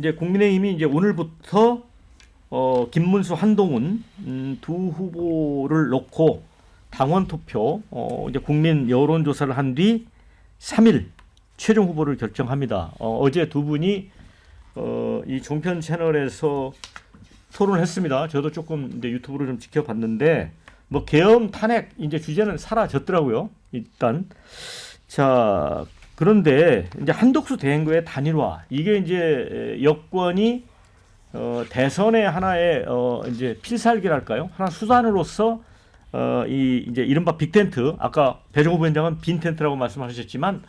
이제 국민의힘이 이제 오늘부터 김문수, 한동훈 두 후보를 놓고 당원 투표 이제 국민 여론 조사를 한 뒤 3일 최종 후보를 결정합니다. 어제 두 분이 이 종편 채널에서 토론했습니다. 저도 조금 이제 유튜브로 좀 지켜봤는데 뭐 계엄 탄핵 이제 주제는 사라졌더라고요. 일단 자 그런데 이제 한덕수 대행거의 단일화 이게 이제 여권이 대선의 하나의 이제 필살기랄까요? 하나 수단으로서 이 이제 이른바 빅텐트 아까 배종호 부위원장은 빈 텐트라고 말씀하셨지만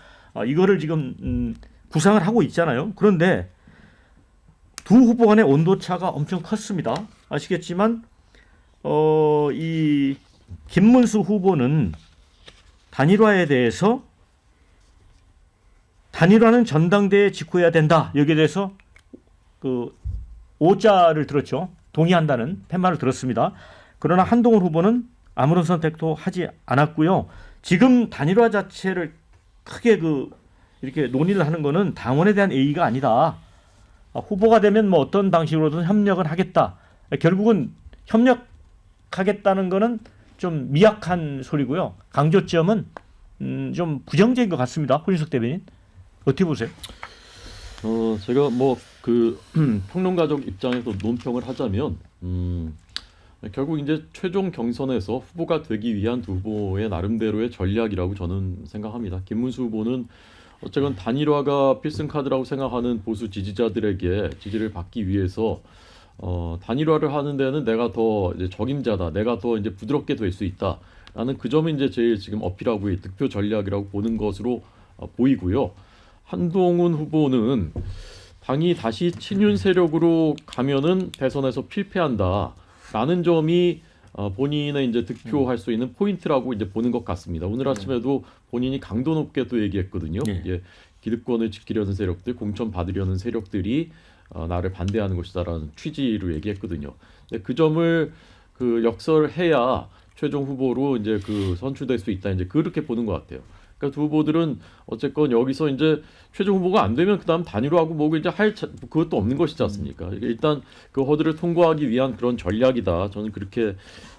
이거를 지금 구상을 하고 있잖아요. 그런데 두 후보 간의 온도 차가 엄청 컸습니다. 아시겠지만 이 김문수 후보는 단일화에 대해서 단일화는 전당대회에 직후해야 된다. 여기에 대해서 그 오자를 들었죠. 동의한다는 팻말을 들었습니다. 그러나 한동훈 후보는 아무런 선택도 하지 않았고요. 지금 단일화 자체를 크게 이렇게 논의를 하는 거는 당원에 대한 예의가 아니다. 후보가 되면 뭐 어떤 방식으로든 협력은 하겠다. 결국은 협력하겠다는 거는 좀 미약한 소리고요. 강조점은 좀 부정적인 것 같습니다. 손인석 대변인 어떻게 보세요? 제가 뭐 그 평론가적 입장에서 논평을 하자면 결국 이제 최종 경선에서 후보가 되기 위한 두 후보의 나름대로의 전략이라고 저는 생각합니다. 김문수 후보는 어쨌건 단일화가 필승 카드라고 생각하는 보수 지지자들에게 지지를 받기 위해서 단일화를 하는 데는 내가 더 이제 적임자다, 내가 더 이제 부드럽게 될 수 있다라는 그 점이 이제 제일 지금 어필하고 있는 득표 전략이라고 보는 것으로 보이고요. 한동훈 후보는 당이 다시 친윤 세력으로 가면은 대선에서 필패한다라는 점이 본인의 이제 득표할 수 있는 포인트라고 이제 보는 것 같습니다. 오늘 아침에도 본인이 강도 높게 또 얘기했거든요. 예, 기득권을 지키려는 세력들, 공천 받으려는 세력들이 나를 반대하는 것이다라는 취지로 얘기했거든요. 근데 그 점을 역설해야 최종 후보로 이제 선출될 수 있다. 이제 그렇게 보는 것 같아요. 그러니까 두 후보들은 어쨌건 여기서 이제 최종 후보가 안 되면 그다음 단일화하고 뭐 이제 그것도 없는 것이지 않습니까? 일단 그 허들을 통과하기 위한 그런 전략이다. 저는 그렇게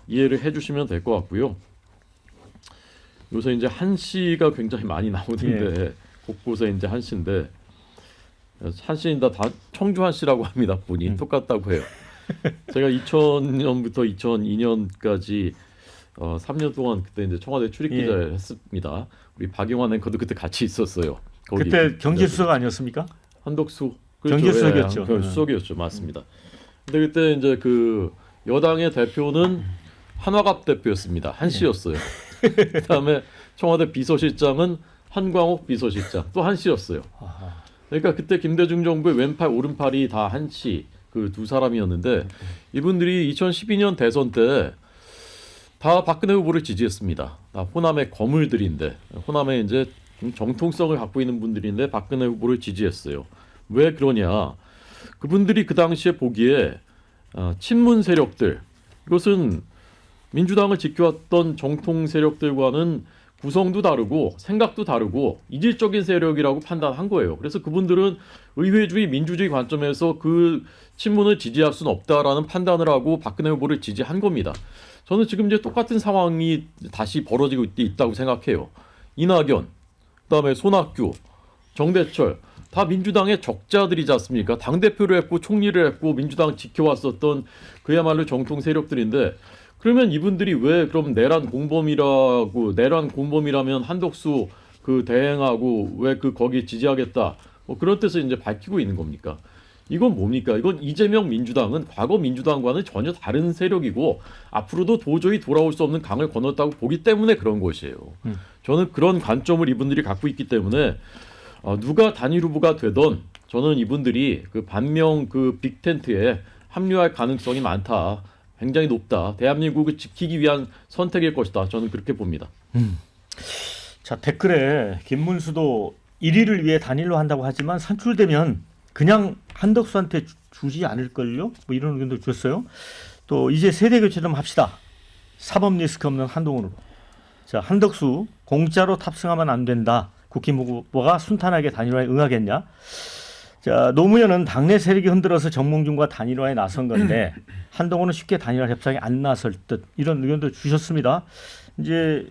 이해를 해주시면 될 것 같고요. 요새 이제 한 씨가 굉장히 많이 나오는데 곳곳에 이제 한 씨인데 한 씨는 다 청주 한 씨라고 합니다. 본인 똑같다고 해요. 제가 2000년부터 2002년까지 3년 동안 그때 이제 청와대 출입 기자를 했습니다. 우리 박영환 앵커도 그때 같이 있었어요. 거기 그때 경제수석 아니었습니까? 한덕수 그렇죠. 경제수석이었죠. 수석이었죠. 맞습니다. 근데 그때 이제 여당의 대표는 한화갑 대표였습니다. 한 씨였어요. 그다음에 청와대 비서실장은 한광옥 비서실장 또 한 씨였어요. 그러니까 그때 김대중 정부의 왼팔 오른팔이 다 한 씨 그 두 사람이었는데 이분들이 2012년 대선 때 다 박근혜 후보를 지지했습니다. 다 호남의 거물들인데 호남의 이제 정통성을 갖고 있는 분들인데 박근혜 후보를 지지했어요. 왜 그러냐? 그분들이 그 당시에 보기에 친문 세력들 이것은 민주당을 지켜왔던 정통 세력들과는 구성도 다르고 생각도 다르고 이질적인 세력이라고 판단한 거예요. 그래서 그분들은 의회주의 민주주의 관점에서 그 친문을 지지할 수는 없다라는 판단을 하고 박근혜 후보를 지지한 겁니다. 저는 지금 이제 똑같은 상황이 다시 벌어지고 있다고 생각해요. 이낙연, 그다음에 손학규, 정대철 다 민주당의 적자들이지 않습니까? 당대표를 했고 총리를 했고 민주당 지켜왔었던 그야말로 정통 세력들인데 그러면 이분들이 왜 그럼 내란 공범이라면 한덕수 대행하고 왜 거기 지지하겠다 뭐 그런 뜻을 이제 밝히고 있는 겁니까? 이건 뭡니까? 이건 이재명 민주당은 과거 민주당과는 전혀 다른 세력이고 앞으로도 도저히 돌아올 수 없는 강을 건넜다고 보기 때문에 그런 것이에요. 저는 그런 관점을 이분들이 갖고 있기 때문에 누가 단일 후보가 되던 저는 이분들이 반명 빅텐트에 합류할 가능성이 많다. 굉장히 높다. 대한민국을 지키기 위한 선택일 것이다. 저는 그렇게 봅니다. 자 댓글에 김문수도 1위를 위해 단일로 한다고 하지만 선출되면 그냥 한덕수한테 주지 않을걸요? 뭐 이런 의견도 줬어요. 또 이제 세대 교체 좀 합시다. 사법 리스크 없는 한동훈으로. 자 한덕수 공짜로 탑승하면 안 된다. 국힘 후보가 순탄하게 단일화에 응하겠냐? 자, 노무현은 당내 세력이 흔들어서 정몽준과 단일화에 나선 건데 한동훈은 쉽게 단일화 협상에 안 나설 듯 이런 의견도 주셨습니다. 이제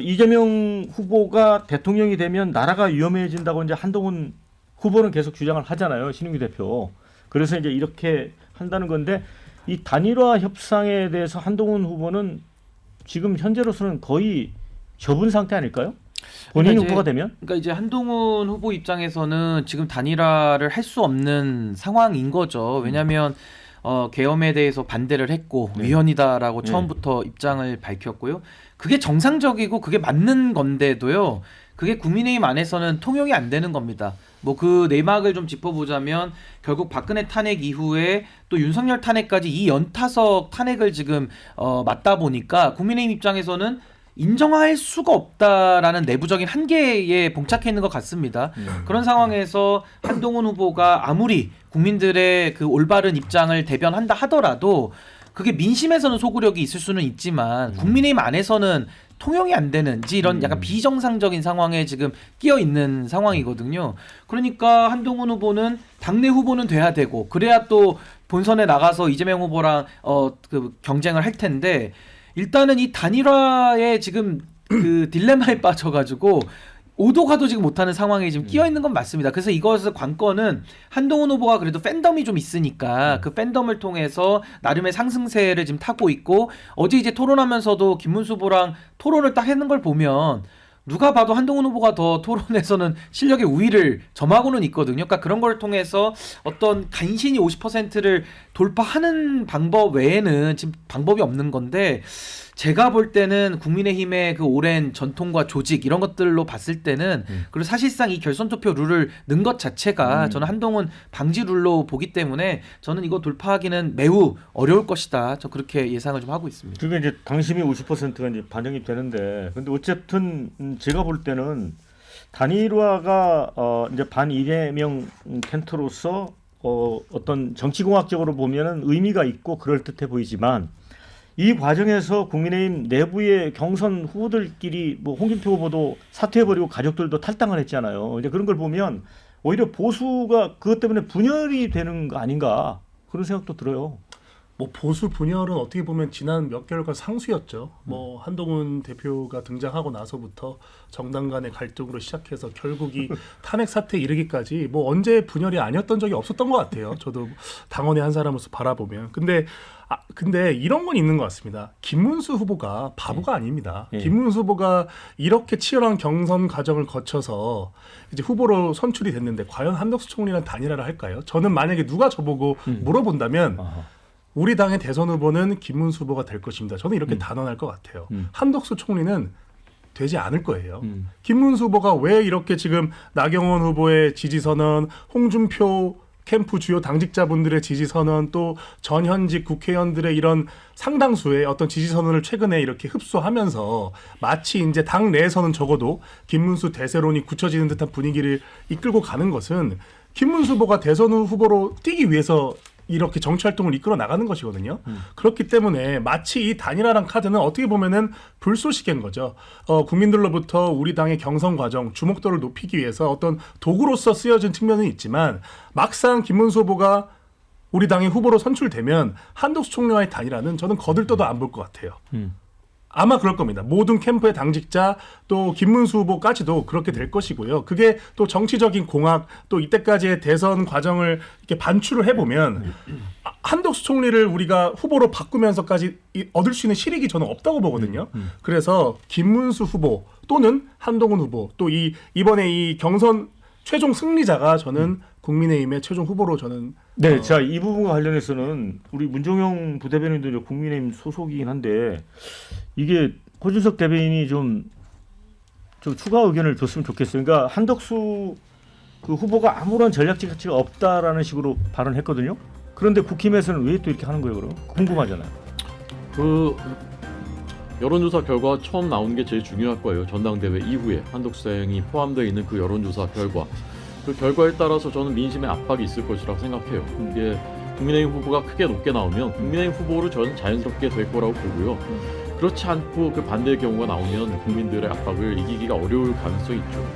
이재명 후보가 대통령이 되면 나라가 위험해진다고 이제 한동훈 후보는 계속 주장을 하잖아요. 신웅기 대표. 그래서 이제 이렇게 한다는 건데 이 단일화 협상에 대해서 한동훈 후보는 지금 현재로서는 거의 접은 상태 아닐까요? 본인이 그러니까 이제- 후보가 되면? 그러니까 이제 한동훈 후보 입장에서는 지금 단일화를 할 수 없는 상황인 거죠. 왜냐하면 계엄에 대해서 반대를 했고 네. 위헌이다라고 네. 처음부터 입장을 밝혔고요. 그게 정상적이고 그게 맞는 건데도요. 그게 국민의힘 안에서는 통용이 안 되는 겁니다. 뭐 그 내막을 좀 짚어보자면 결국 박근혜 탄핵 이후에 또 윤석열 탄핵까지 이 연타석 탄핵을 지금 맞다 보니까 국민의힘 입장에서는 인정할 수가 없다라는 내부적인 한계에 봉착해 있는 것 같습니다. 그런 상황에서 한동훈 후보가 아무리 국민들의 그 올바른 입장을 대변한다 하더라도 그게 민심에서는 소구력이 있을 수는 있지만 국민의힘 안에서는 통용이 안 되는지 이런 약간 비정상적인 상황에 지금 끼어 있는 상황이거든요. 그러니까 한동훈 후보는 당내 후보는 돼야 되고 그래야 또 본선에 나가서 이재명 후보랑 그 경쟁을 할 텐데 일단은 이 단일화에 지금 그 딜레마에 빠져가지고 오도 가도 지금 못하는 상황에 지금 끼어 있는 건 맞습니다. 그래서 이것의 관건은 한동훈 후보가 그래도 팬덤이 좀 있으니까 그 팬덤을 통해서 나름의 상승세를 지금 타고 있고 어제 이제 토론하면서도 김문수 후보랑 토론을 딱 했는 걸 보면 누가 봐도 한동훈 후보가 더 토론에서는 실력의 우위를 점하고는 있거든요. 그러니까 그런 걸 통해서 어떤 간신히 50%를 돌파하는 방법 외에는 지금 방법이 없는 건데 제가 볼 때는 국민의힘의 그 오랜 전통과 조직 이런 것들로 봤을 때는 그리고 사실상 이 결선 투표 룰을 넣은 것 자체가 저는 한동훈 방지 룰로 보기 때문에 저는 이거 돌파하기는 매우 어려울 것이다. 저 그렇게 예상을 좀 하고 있습니다. 그게 이제 당심이 50%가 이제 반영이 되는데, 근데 어쨌든 제가 볼 때는 단일화가 이제 반 이재명 캠프로서 어떤 정치공학적으로 보면은 의미가 있고 그럴 듯해 보이지만 이 과정에서 국민의힘 내부의 경선 후보들끼리 뭐 홍준표 후보도 사퇴해버리고 가족들도 탈당을 했잖아요. 이제 그런 걸 보면 오히려 보수가 그것 때문에 분열이 되는 거 아닌가 그런 생각도 들어요. 뭐 보수 분열은 어떻게 보면 지난 몇 개월간 상수였죠. 뭐 한동훈 대표가 등장하고 나서부터 정당 간의 갈등으로 시작해서 결국 이 탄핵 사태 이르기까지 뭐 언제 분열이 아니었던 적이 없었던 것 같아요. 저도 당원의 한 사람으로서 바라보면. 근데 이런 건 있는 것 같습니다. 김문수 후보가 바보가 아닙니다. 김문수 후보가 이렇게 치열한 경선 과정을 거쳐서 이제 후보로 선출이 됐는데 과연 한덕수 총리랑 단일화를 할까요? 저는 만약에 누가 저보고 물어본다면 우리 당의 대선 후보는 김문수 후보가 될 것입니다. 저는 이렇게 단언할 것 같아요. 한덕수 총리는 되지 않을 거예요. 김문수 후보가 왜 이렇게 지금 나경원 후보의 지지 선언, 홍준표 캠프 주요 당직자분들의 지지 선언, 또 전현직 국회의원들의 이런 상당수의 어떤 지지 선언을 최근에 이렇게 흡수하면서 마치 이제 당 내에서는 적어도 김문수 대세론이 굳혀지는 듯한 분위기를 이끌고 가는 것은 김문수 후보가 대선 후보로 뛰기 위해서 이렇게 정치 활동을 이끌어 나가는 것이거든요. 그렇기 때문에 마치 이 단일화란 카드는 어떻게 보면은 불쏘시개인 거죠. 국민들로부터 우리 당의 경선 과정, 주목도를 높이기 위해서 어떤 도구로서 쓰여진 측면은 있지만 막상 김문수 후보가 우리 당의 후보로 선출되면 한덕수 총리와의 단일화는 저는 거들떠도 안 볼 것 같아요. 아마 그럴 겁니다. 모든 캠프의 당직자 또 김문수 후보까지도 그렇게 될 것이고요. 그게 또 정치적인 공학 또 이때까지의 대선 과정을 이렇게 반추를 해보면 한덕수 총리를 우리가 후보로 바꾸면서까지 얻을 수 있는 실익이 저는 없다고 보거든요. 그래서 김문수 후보 또는 한동훈 후보 또 이번에 이 경선 최종 승리자가 저는 국민의힘의 최종 후보로 저는 네, 자, 이 부분과 관련해서는 우리 문종영 부대변인도 이제 국민의힘 소속이긴 한데 이게 허준석 대변인이 좀 추가 의견을 줬으면 좋겠어요. 그러니까 한덕수 그 후보가 아무런 전략적 가치가 없다라는 식으로 발언했거든요. 그런데 국힘에서는 왜 또 이렇게 하는 거예요, 그럼? 궁금하잖아요. 그 여론조사 결과 처음 나온 게 제일 중요할 거예요. 전당대회 이후에 한덕수행이 포함되어 있는 그 여론조사 결과. 그 결과에 따라서 저는 민심의 압박이 있을 것이라고 생각해요. 이게 국민의힘 후보가 크게 높게 나오면 국민의힘 후보로 저는 자연스럽게 될 거라고 보고요. 그렇지 않고 그 반대의 경우가 나오면 국민들의 압박을 이기기가 어려울 가능성이 있죠.